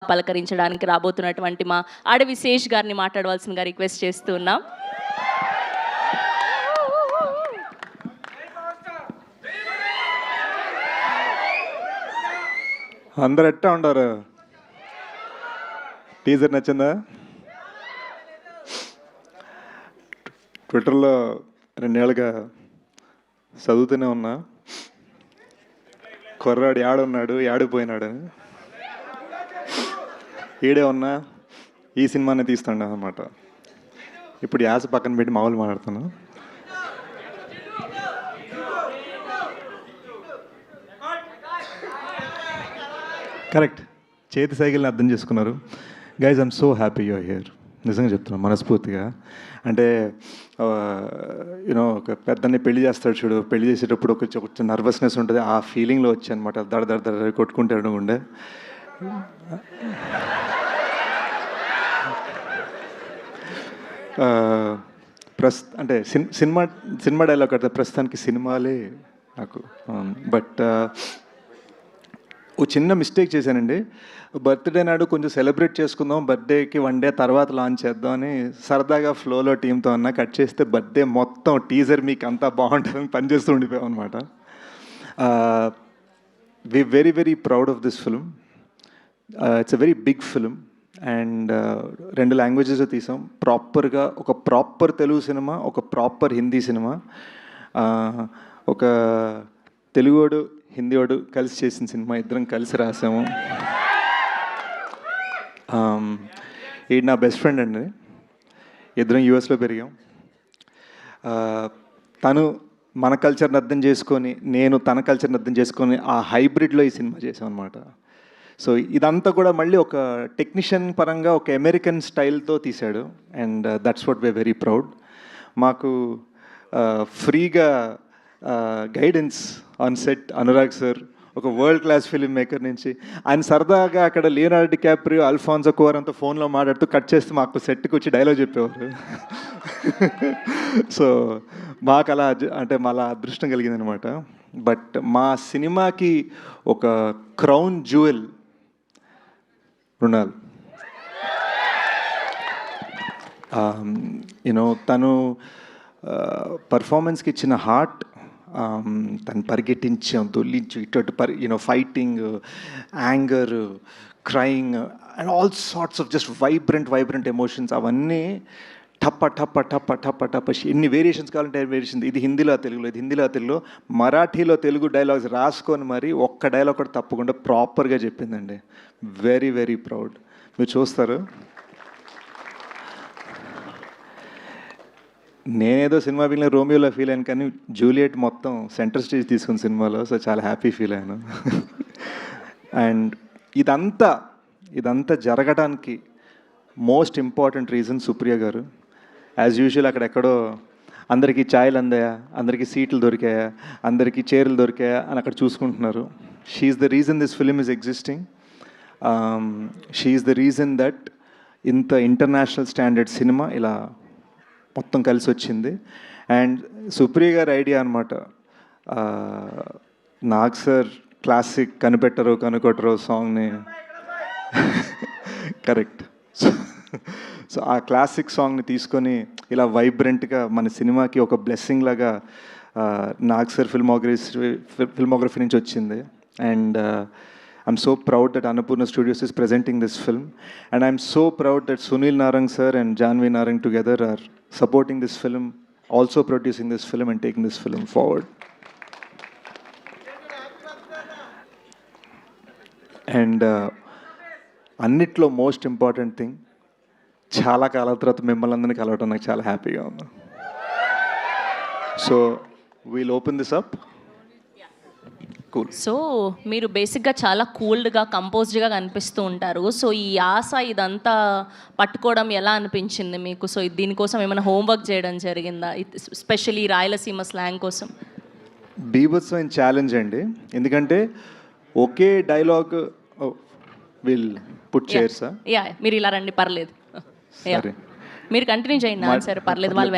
పలకరించడానికి రాబోతున్నటువంటి మా ఆడ విశేష్ గారిని మాట్లాడవలసిందిగా రిక్వెస్ట్ చేస్తున్నాం. అందరు ఎట్టా ఉండారు? టీజర్ నచ్చిందా? ట్విట్టర్లో 2 ఏళ్ళుగా చదువుతూనే ఉన్నా, కుర్రాడు ఏడున్నాడు ఏడిపోయినాడు, ఈడే ఉన్నా ఈ సినిమానే తీస్తాడు అనమాట. ఇప్పుడు యాస పక్కన పెట్టి మామూలు మాట్లాడుతాను. కరెక్ట్, చేతి సైకిల్ని అర్థం చేసుకున్నారు. Guys, I'm so happy you're here. నిజంగా చెప్తున్నాను మనస్ఫూర్తిగా. అంటే యూనో ఒక పెద్దని పెళ్లి చేస్తాడు చూడు, పెళ్లి చేసేటప్పుడు ఒక నర్వస్నెస్ ఉంటుంది, ఆ ఫీలింగ్లో వచ్చి అనమాట. దడ దడ దడ కొట్టుకుంటాడు ఉండే. అంటే సినిమా డైలాగ్ అంటే ప్రస్తుతానికి సినిమాలే నాకు. బట్ ఓ చిన్న మిస్టేక్ చేశానండి. బర్త్డే నాడు కొంచెం సెలబ్రేట్ చేసుకుందాం, బర్త్డేకి 1 డే తర్వాత లాంచ్ చేద్దాం అని సరదాగా ఫ్లోలో టీంతో అన్నా. కట్ చేస్తే బర్త్డే మొత్తం టీజర్ మీకు అంతా బాగుంటుందని పనిచేస్తూ ఉండిపోయాం అనమాట. We very very proud of this film. It's a very big film and 2 languages తీసాం. ప్రాపర్గా ఒక ప్రాపర్ తెలుగు సినిమా, ఒక ప్రాపర్ హిందీ సినిమా. ఒక తెలుగోడు హిందీవాడు కలిసి చేసిన సినిమా, ఇద్దరం కలిసి రాసాము. ఈడు నా బెస్ట్ ఫ్రెండ్ అండి, ఇద్దరం యూఎస్లో పెరిగాం. తను మన కల్చర్ని అర్థం చేసుకొని, నేను తన కల్చర్ని అర్థం చేసుకొని, ఆ హైబ్రిడ్లో ఈ సినిమా చేసాం అనమాట. సో ఇదంతా కూడా మళ్ళీ ఒక టెక్నీషియన్ పరంగా ఒక అమెరికన్ స్టైల్తో తీశాడు. And that's what we're very proud. మాకు ఫ్రీగా guidance on set Anurag sir, ఒక వరల్డ్ క్లాస్ ఫిల్మ్ మేకర్ నుంచి. ఆయన సరదాగా అక్కడ లియోనార్డో డికాప్రియో, అల్ఫాన్సో కువారంతో ఫోన్లో మాట్లాడుతూ కట్ చేస్తే మాకు సెట్కి వచ్చి డైలాగ్ చెప్పేవారు. సో మాకు అలా అంటే అలా అదృష్టం కలిగిందనమాట. బట్ మా సినిమాకి ఒక క్రౌన్ జ్యువెల్ మృణాల్. యూనో తను పర్ఫార్మెన్స్కి ఇచ్చిన హార్ట్, తను పరిగెట్టించాం, దొల్లించు, ఇటు fighting, anger, crying and all sorts of just vibrant emotions. అవన్నీ టప్ప టప్ప టప్ప టప్ప టప్ప ఎన్ని వేరియేషన్స్ కావాలంటే వేరియేషన్. ఇది హిందీలో తెలుగులో, ఇది హిందీలో తెలుగులో, మరాఠీలో తెలుగు డైలాగ్స్ రాసుకొని మరి ఒక్క డైలాగ్ కూడా తప్పకుండా ప్రాపర్గా చెప్పిందండి. Very very proud. మీరు చూస్తారు. నేనేదో సినిమా ఫీల్ రోమియోలో ఫీల్ అయ్యాను, కానీ జూలియట్ మొత్తం సెంటర్ స్టేజ్ తీసుకున్న సినిమాలో. సో చాలా హ్యాపీ ఫీల్ అయ్యాను. అండ్ ఇదంతా జరగడానికి మోస్ట్ ఇంపార్టెంట్ రీజన్ సుప్రియ గారు. యాజ్ యూజువల్ అక్కడెక్కడో అందరికీ ఛాయలు అందాయా, అందరికీ సీట్లు దొరికాయా, అందరికీ చైర్లు దొరికాయా అని అక్కడ చూసుకుంటున్నారు. She is the reason this film is existing. She is the reason that ఇంత ఇంటర్నేషనల్ స్టాండర్డ్ సినిమా ఇలా మొత్తం కలిసి వచ్చింది. అండ్ సుప్రియ గారి ఐడియా అనమాట. నాగ్ సార్ క్లాసిక్ కనిపెట్టరు కనుకొట్టరు సాంగ్ని కరెక్ట్. సో ఆ క్లాసిక్ సాంగ్ని తీసుకొని ఇలా వైబ్రెంట్గా మన సినిమాకి ఒక బ్లెస్సింగ్ లాగా నాగ్ సార్ ఫిల్మోగ్రఫీ నుంచి వచ్చింది. And I'm so proud that Annapurna Studios is presenting this film, and I'm so proud that Sunil Narang sir and Janvi Narang together are supporting this film, also producing this film and taking this film forward. And అన్నిట్లో most important thing, చాలా కాలం తర్వాత మిమ్మల్ని అందరినీ కలవటం నాకు చాలా హ్యాపీగా ఉంది. So we'll open this up. So మీరు బేసిక్గా చాలా కూల్డ్గా కంపోజ్డ్గా కనిపిస్తూ ఉంటారు. సో ఈ ఆశ ఇదంతా పట్టుకోవడం ఎలా అనిపించింది మీకు? సో దీనికోసం ఏమైనా హోంవర్క్ చేయడం జరిగిందా, స్పెషల్లీ రాయలసీమ స్లాంగ్ కోసం? బీభత్సమైన ఛాలెంజ్ అండి. ఎందుకంటే ఒకే డైలాగ్ విల్ పుట్ చైర్సా. యా, మీరు ఇలా రండి, పర్లేదు. మీరు కంటిన్యూ చేయండి. సరే పర్లేదు, వాళ్ళు